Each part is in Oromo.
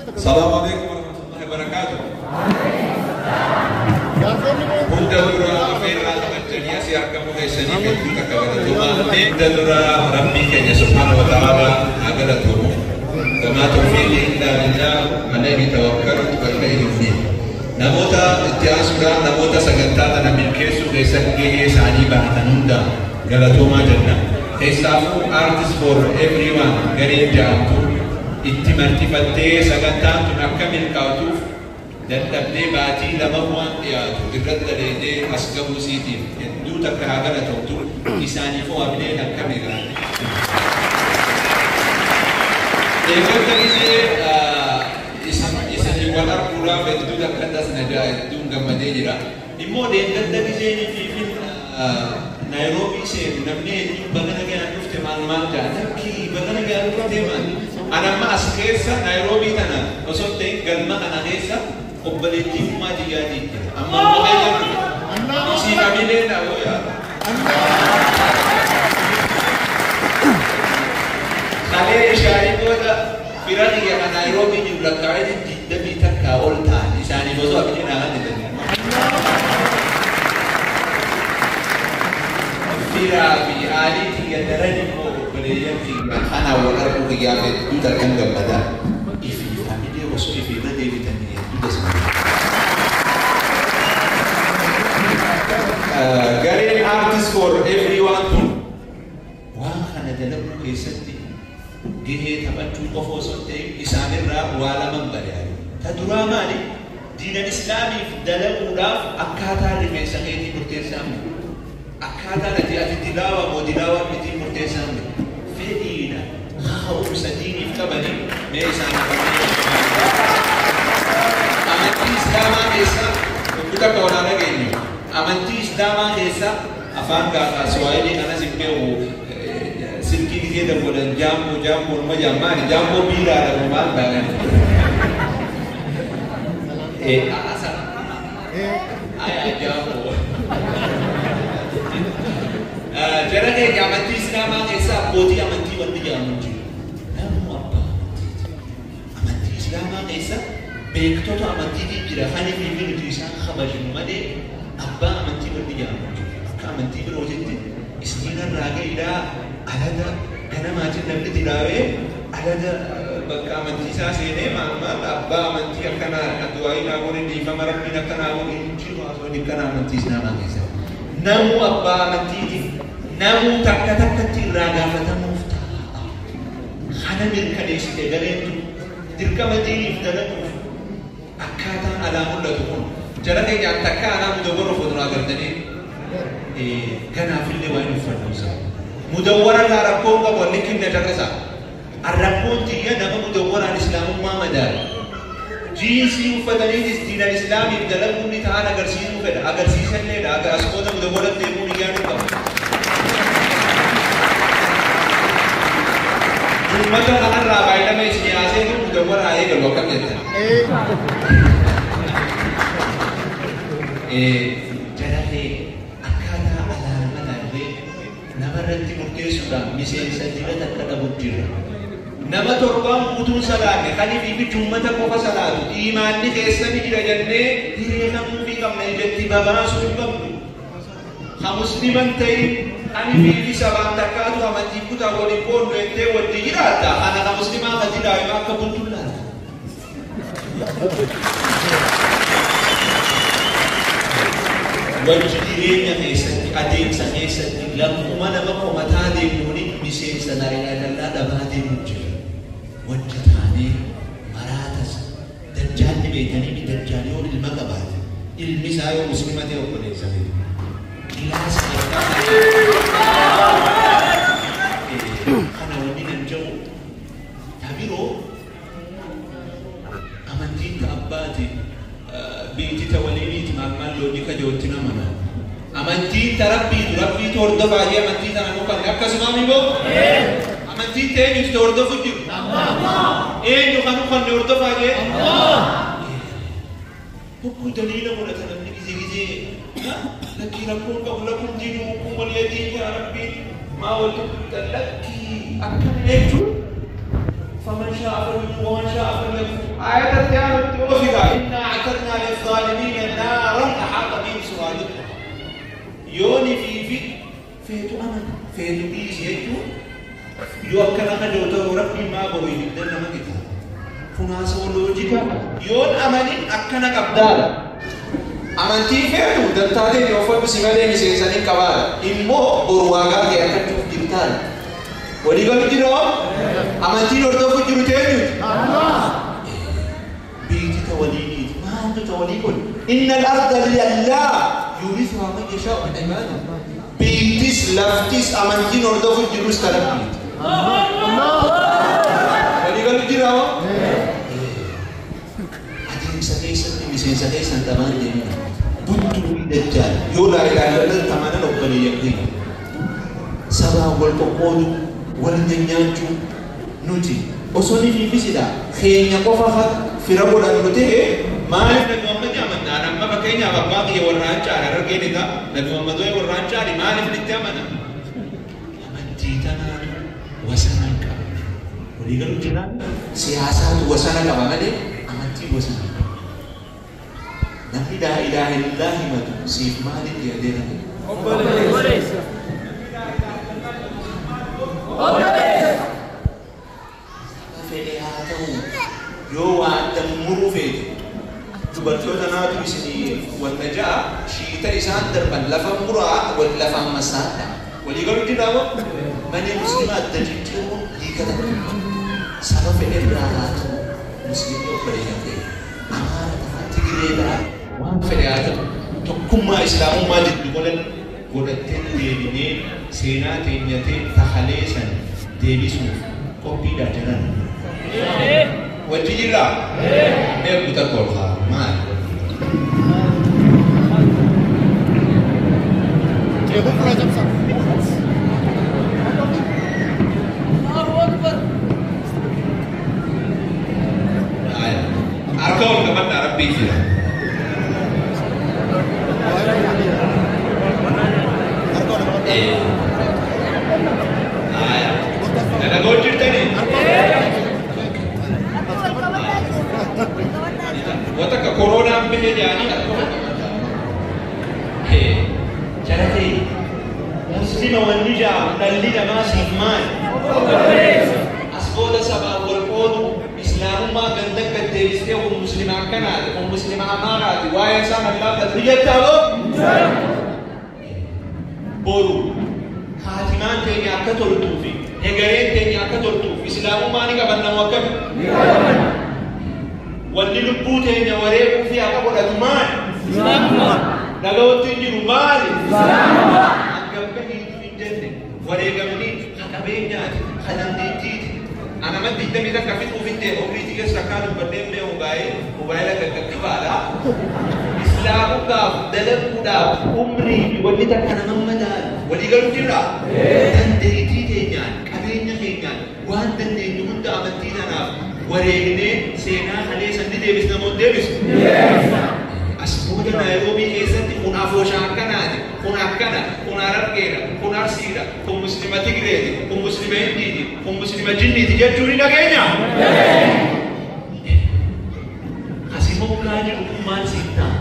السلام عليكم ورحمة الله وبركاته. هندا درا أفين راز الجنيا سياركم هيسني بيتنا كبرتوما هندا درا ربي كنيا سبحانه وتعالى أقدرتهم وما توفيقي إلا بالله عليه توكلت وإليه النيب. نموتا اتياسورا نموتا سجنتاتا نمين كيسو كيسكيه ساني بحتنوندا غلطوما جنة. Kesafu artist for everyone garin jaamtu itti martifattee sagantaan tun akka milkaa'uuf dadhabdee baatii lama waan dhiyaatu irratti daleedee as gahuu siitiif hedduu takka haa galatamtu isaaniifoo abdeen akka miiraati. Eeggatta gisee isanii wal arguudhaaf hedduu takka dasnadaa hedduun gammadee jira. Immoo deeggatta giseenii fi Nairobi se namni bagana gana dhufte maal jaanaki bagana gana dhufte maal anamma as keessa Nairobi tana osoo ta'e galma kana keessa obboleettiimmaa digaatiitti amma mo'ee jirtu si kamilee dhaaboo yaada kalee ishaarii booda firani gana Nairobi jiru lakkaa'ee digdamii takka ol ta'an isaanii osoo abidii naahan jedhanii Firabi Ali tiga darani mo berian tiga kana walar kugiyafe duda kan gamada ifi family waso ifi na devi tani duda sama garin artist for everyone to wa kana dalabu kesatti gehe tabantu qofo sotte isaanirra wala manbariya tadura mali diin islami dalabuudhaaf akkaataa rifeensa keetii murteessamu akkaataa nati ati tilaawa moo tilaawa miti murteessamu fedhiidha haa'umsa diiniif qabani mee isaan amantii islaamaa keessa kuta kawanaa dhageenyu amantii islaamaa keessa afaan gaafa Swahili kanas hin beeku silkii gisee daboodan jaamboo nama jaammaani jaamboo biiraadha maal baagan asa aya jaamboo Jarane amantii islaamaa keessa abbootii amantii wanti jedhamu jiru. Namuu abbaa amantii islaamaa keessa beektota amantii jira. Hani fi nuti isaan kabajnu malee abbaa amantii wanti jedhamu jiru. Akka amantii birootitti isniina raagaidhaa alada ganamaatiin namni dilaawee alada bakka amantii isaa seenee maal abbaa amantii akkanaa kan du'aayidhaa godhe dhiifama rabbiin akkanaa godhe hin jiru haasawwan akkana amantii islaamaa keessa. Namuu abbaa amantiiti. Namu takka takkatti irraa gaafatamuuf ta'a. Kana mirkaneessite galeentu dirqama diiniif dalaguuf akkaataan alaa mul'atu kun jara keenyaan takka alaa mudawwara fuulduraa agartanii ganaafillee waan uffannuusa. Mudawwara irraa rakkoon qabu walli kinna tarrisa. Rakkoon tiyya nama mudawwaraan islaamummaa madaala. Jiinsii uffataniitis diina islaamiif dalaguun ni ta'an agarsiisuu fedha. Agarsiisanneedha. Asxoota mudawwaratti deemuu ni yaadu qabu. Mata akan rabai nama siasa itu mudah berai kalau kan kita. Jadi akana ala deh. Nama nanti mungkin sudah misalnya tidak terkena bukti. Nama torban putus salah. Kali ini cuma tak apa salah. Iman ni kesana ni tidak jadi. Diri kamu fikam ni jadi bapa suruh kamu. Kamu musliman tay. Ani bibi sabang takatu amanti puta wali pondo ente wadi irata anak muslimah kan tidak maka buntulan. Wajib dirinya kesati adik sange sati lam umana mako matade muni bisen sanai Allah dabade muncul. Wajib tani maratas dajjal betani bi dajjal yol ilmagabat ilmi sayo muslimati opone sabi. Jelas karena wanita jauh, tapi amanti abadi binti tawalini timakmal lo nikah jauh tina mana? Amanti terapi itu ordo bagi amanti tanah muka ni apa semua ni bo? Amanti teh itu ordo fuji. Nukan nukan ni ordo bagi. Buku dalil mula tanam ni gizi. Lagi rakun kau lakun dinu kumal yadi ya Rabbi. Mau laki akan itu, faman syaa'a falyu'min wa man syaa'a falyakfur. آية التعالى التوفيق إنا أعتدنا للظالمين نارا أحاط بهم سرادقها يوني فيتو أمن فيتو بيس يجو يوكنا كدوتو ربي ما بروي بدنا ما كده فناس ولوجيكا يون أمنين أكنا كبدالا أمنتي فيتو دلتاتي يوفر بسمالي مسيسانين كبالا إمو برواغا كي أكن شوف جبتان ولي قالوا جيرو أمنتي نورتو فجرو تيجو بيتي توليني ما أنت توليكن إن الأرض لله يورثها من يشاء من عباده بيتيس لافتيس أمنتي نورتو فجرو استلمت ولي قالوا جيرو أدين سكيسن تمسين سكيسن تمان دينا بنتو الدجال يولا إلى الله تمانا لقبلي يقين سبا والتقود والنيانجو نوتي وصوني في فيسدا خينيا قفخت في ربو لنوتي ما يفعل محمد يامن أنا ما بكينيا باباقي والرانشا على رجيني دا لأن محمد والرانشا ما يفعل التامنا أمنتي تنان وسنك وليقولوا جنان سياسات وسنك بمالي أمنتي وسنك نحن لا إله إلا الله مدو سيف مالك يدينا yoo waan dammuruu feete dubartoota naatu isinii wanta ja'a shiita isaan darban lafa muraa wal lafa ammasaadha walii galuu didaawo mani muslimaa adda jijjiiruun hiikata saba fedhe irraa haa ta'u muslimii obboleeyyan ta'e amaara ta'a tigireedhaa waan fedhe haa ta'u tokkummaa islaamummaa jiddu godhattee deebinee seenaa teenyatee tahalee san deebisuuf qophiidhaa jiran wajjijirraa eegu takka ol haa maal harka ol qabadhaa rabbii jira dalagoon jirtanii wata ka koronaan bihe jaanii jarate muslima wanni jaa dhalli namaa siif maal asbooda sabaa wal qoodu islaamummaa gandakka deebistee kun muslima akkanaati kun muslima amaaraati waa'ee isaa mallaafatu jettaabo boru haatimaan teenya akka toltuufi hegareen teenya akka toltuuf islaamummaa ni qabannamu akkami wanni lubbuu teenya wareeguu fi akka godhatu maali dhaga'utti hin jiru maali hangafka hiitu hin jenne wareegamni haqabeenyaati hanamniittiiti anamatti iddami takka fixuuf hin ta'e obriiti keessa akkaa dubbadheen bee mobaayila gaggaggabaadha islaamuudhaaf dalaguudhaaf umrii wanni takka nama madaalu walii galuu jirra dandeettii teenyaan qabeenya keenyaan waan dandeenyu hunda amantii tanaaf wareegnee seenaa halee sanni deebis namoota deebisu asbooda naayiroobii keessatti kun afooshaa akkanaati kun akkana kun arargeera kun arsiidha kun muslima tigreeti kun muslima hindiiti kun muslima jinniiti jechuu ni dhageenya asima ulaa jiru kun maal siintaa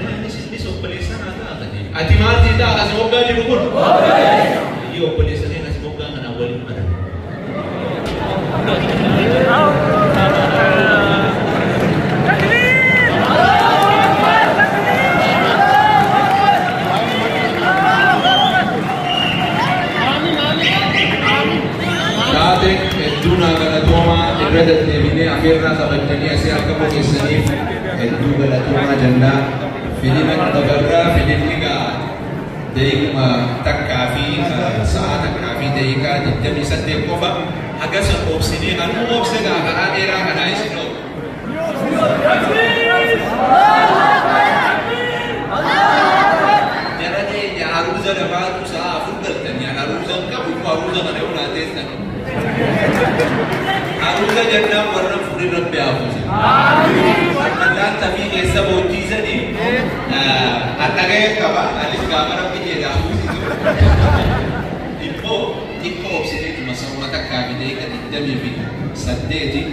anis obboleessan haa taatanii ati maal siintaa asima ulaa jiru kun yoo obboleessaniin asima ulaa kanaa waliin mara deebinee akhirraa qabatanii asii akka boqeessaniif hedduu galatoomaa jennaa fedhina dabarraa fedhinni gaa deekuma takkaa fi sa'a takkaa fi deekaa 28 qofa haga san obsinee anuma obse gaa karaa dheeraa kanaa isin oofu. Jara keenya haruuza namaatu sa'a afur galtanii haruuzan qabu haruuza kana yoo naateessanii. Haruuza jennaan warra fuudhee rabbi hafuusa. Annaan tamii keessa boojjiisanii dhaga'ee qaba anis gaafa rabbi jedha hafuusisu. Immoo xiqqoo obsineetuma sammata kaabinee kan 28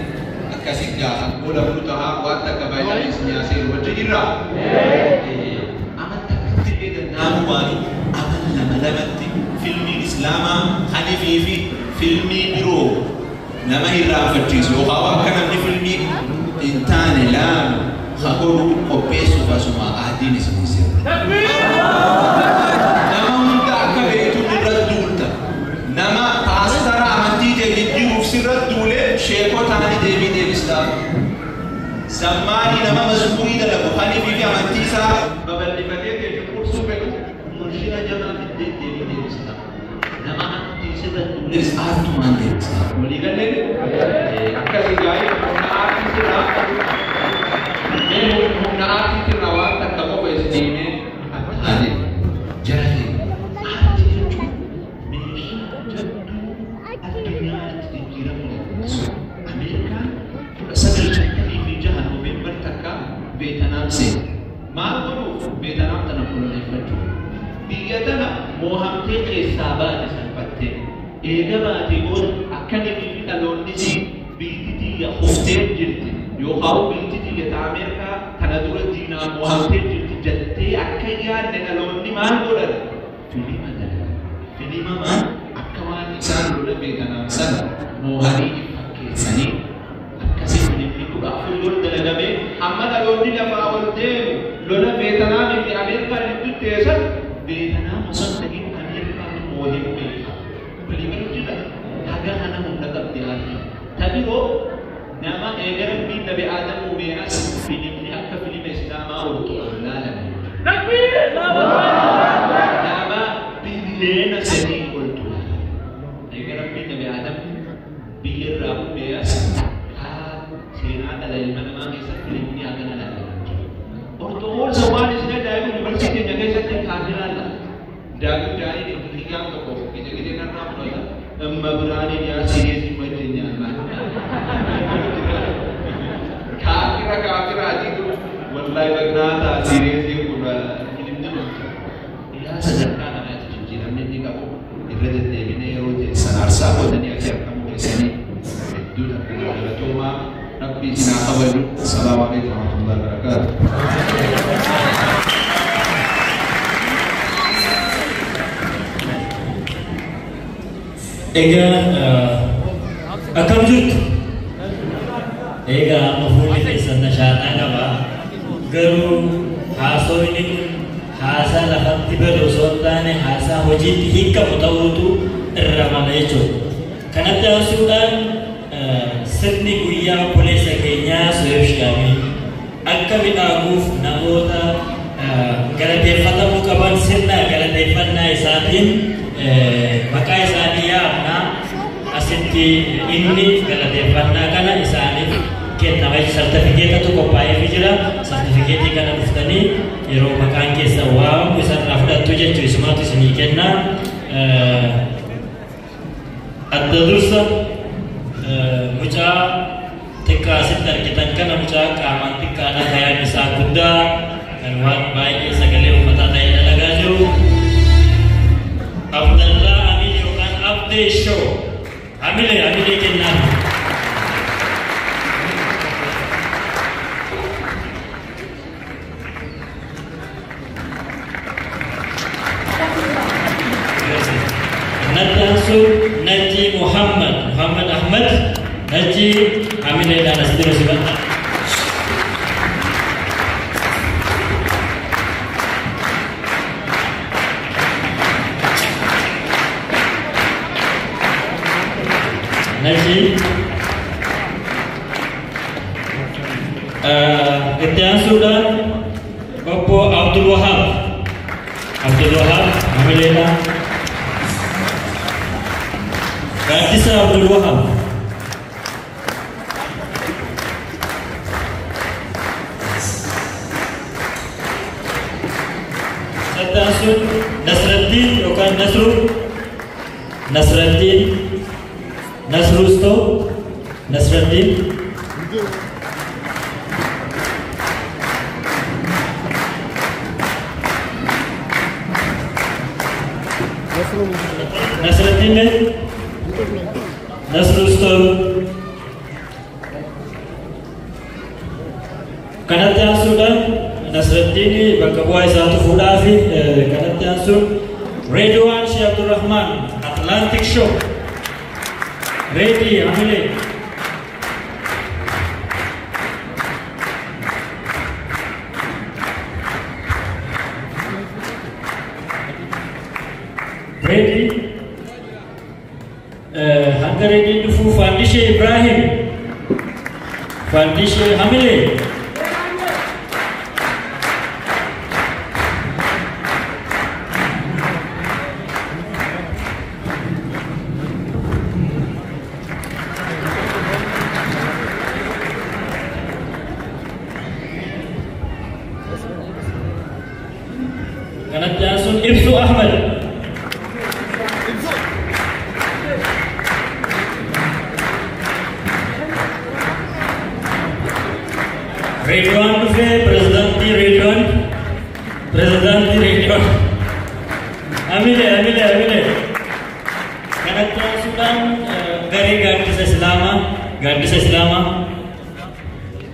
kasih gak udah butuh apa tak kebayang isinya sih wajib ira amat tak ketiga namu wani amat nama filmi Islam Hanifi filmi biro nama ira fatis lo kawa kana ni filmi intane la khakuru opesu basuma adini semisi nama muda akabe itu miradulta nama pastor amati de diu siradule sheko tani devi de Islam zamani nama mazkuri da bukhari fi amati sa babal libade ke kursu pe munshira jamaat de devi de Islam nama amati siradule artu mande muligale akali gai artu sira من عارف الرواب تكمل بسنين هذه جاهل عارف يجوا مش الدنيا تدير أمريكا سجل في جهة نوفمبر تكا فيتنام سين ما قالوا فيتنام تنقل لفتو بيجتنا موهمتي كسابة سنفتة إذا ما تقول أكني في تلون نسي بيتي يا خوفتين جلتي يوخاو بيتي يتعامل كندور الدين موهمتي جلتي أكيا نقولني ما نقول فيلم ده فيلم ما أكوان إنسان ولا بيتنا إنسان موهري فكر سني أكسي فيلم كذا فيلم ده لجمه أما نقولني لما أقولتهم لولا بيتنا في أمريكا اللي تيسر بيتنا مصدق تجيب أمريكا موهم بيها فيلم كذا هذا أنا هم نقبلها تبي هو nama egaran bin Nabi Adam ubenas film ni akka film Islam urdu lala takbir nama bilena sedi urdu egaran bin Nabi Adam bir rabu beas sena ada ilmu nama isa film ni aga lala urdu और सवाल इसने डायब यूनिवर्सिटी जगह से खातिर आला डायब जाई ni क्या तो को किजे ना नाम बोला मबरानी या सीरियस मजनी kafir aja itu, wallahi begnata serius dia pula film dulu. Ia sejarah nama itu cincin ini kamu ibadat dia ini roti sanar sahabat dan akhir kamu ke sini itu dah kita cuma Nabi sina kawan. Assalamualaikum warahmatullahi wabarakatuh. Ega akam jut. Ega mafuli kesan nasyana kaba garu haso ini kun hasa lahat tiba dosotane hasa hojit hikka mutawutu ramana echo kanata sudan sirni guyya polisa kenya soyesh kami akka binaguf namota galate fatamu kaban sirna galate fanna isatin makai saniya na asinti inni galate fanna kana isani kenna wajib sertifikat itu kopaya fijra sertifikat kana muftani yero makan ke sawa misal rafda tuje tu semua tu sini kenna ad-dursa muja tika sitar kita kana muja kaman tika na kaya bisa kuda dan wan baik segala umat ada lagaju Abdullah Amin kan update show amile kenna Naji Muhammad Ahmad Naji Amin dan seterusnya. Naji Ketian sudah Bapak Abdul Wahab Amin Gadis Abdul Wahab Satasun Nasruddin bukan Nasrusto Nasruddin Nasruddin Nasrusto kanatti aansuudhaan Nasrattiin bakka bu'aa isaatu fuudhaa fi kanatti aansuun Redwan Sheikh Abdurrahman Atlantic Show Ready Amile Ready hanga ready dhufu Fandishe Ibrahim Fandishe Hamile kanatti aansuun Ibsu Ahmed Redwan dhufe Presidenti Redwan Amile kanatti aansuudhaan garee gaaddisa Islaamaa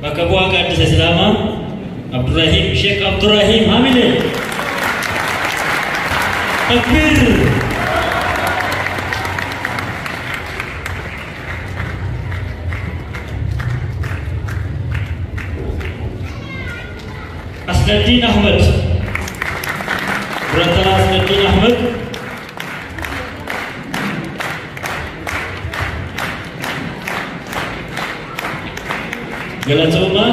bakka bu'aa gaaddisa Islaamaa Abdurrahim Sheikh Abdurrahim Amile Takbir Asnaddin Ahmed Berantara Asnaddin Ahmed Galatoma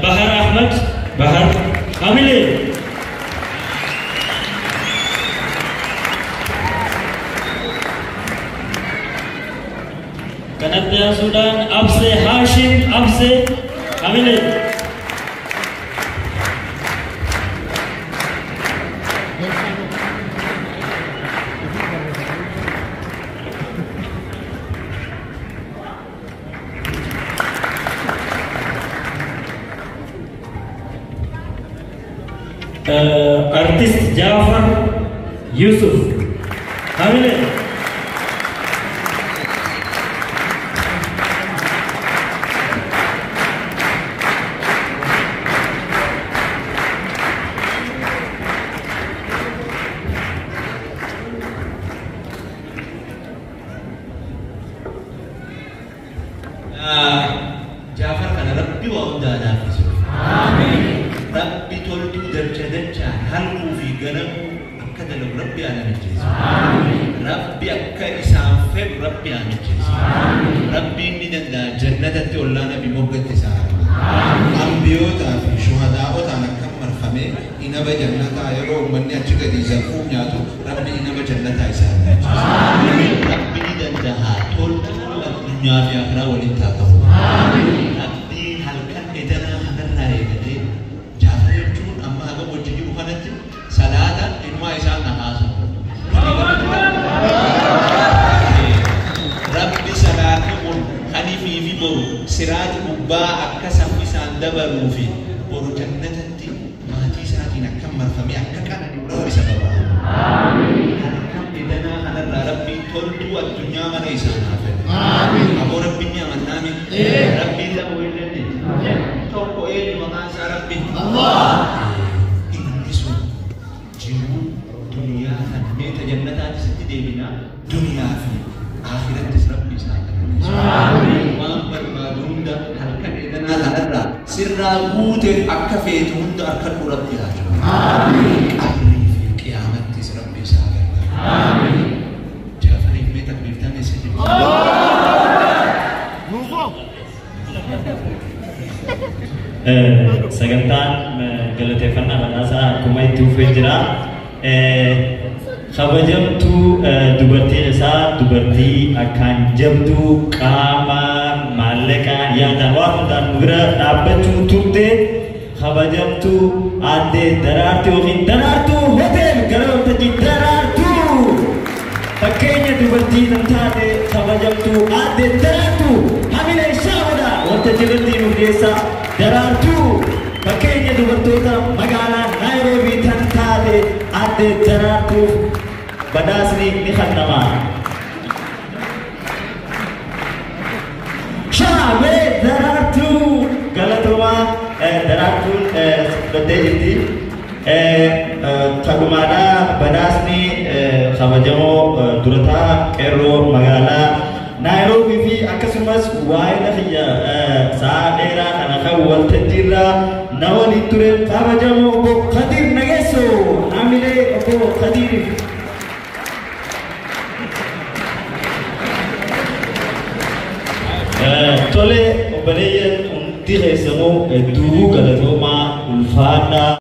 Bahar Ahmed Bahar Hamile kanatnya Sudan Abse Hashim Abse Hamile artis Jafar Yusuf Hamile Jafar kana Rabbi wa unda nafisu amin Rabbi toltu darjadacha halku fi ganamu akka dalu Rabbi ana najis amin Rabbi akka isaan fed Rabbi ana najis amin Rabbi inni danda jannatatti ollana bi moggatti isaa amin ambiyota fi shuhadaa'ota akka marfame inaba jannata yeroo ummanni achi gadi zarfu nyaatu Rabbi inaba jannata isaa amin Rabbi ni danda toltu dunya fi akhirah walin taatahu amin Rabbi halkan edana hadanna eegale Jafar jechuun amma haga wajjin bukanatti salaata ilmaa isaa nahaasa Rabbi salaata kun hanifi fi boru siraati gubbaa akka saffisaan dabaluu fi boru jannatatti maatii isaatiin akka marfame akka qanani Rabbi sababa amin halkan edana hadanna Rabbi toltu addunyaa mana isaa naafe amin abo Rabbi ni amanname Rabbi la wajjin toko eli maqasa Rabbi Allah innisu jiru dunia kan meta jannatati sitti debina dunia fi akhirat Rabbi sallallahu amin wa barbadunda halkan edana hadarra sirra guute akka feetu hunda akka Rabbi haaju amin qabri fi qiyamat Rabbi sallallahu amin Jafar meta biftane sitti sagantaan galateeffannaa badhaasaa akkuma itti ufee jira kabajamtuu dubartiin isaa dubartii akkaan jabduu qaama maallaqaan yaadaan waan hundaan bira dhaabbachuu turte kabajamtuu aadde Daraartuu yookiin Daraartuu hotel gara waltajjii Daraartuu fakkeenya dubartii nan taate kabajamtuu aadde Daraartuu Hamile Shaawada waltajjii irratti nuuf dhiyeessaa Daraartuu fakkeenya dubartoota magaalaa Naayiroobii tan taate aadde Daraartuu badhaasni ni kennamaa. Shaawee Daraartuu galatooma Kadumana badasni kabajamo durata kero magala Nairobi fi akasumas waila hiya saadera kanaka waltajira nawali ture kabajamo obo Qadir Nageso amile obo Qadir tole obaleya unti resamo dubu galatoma ulfana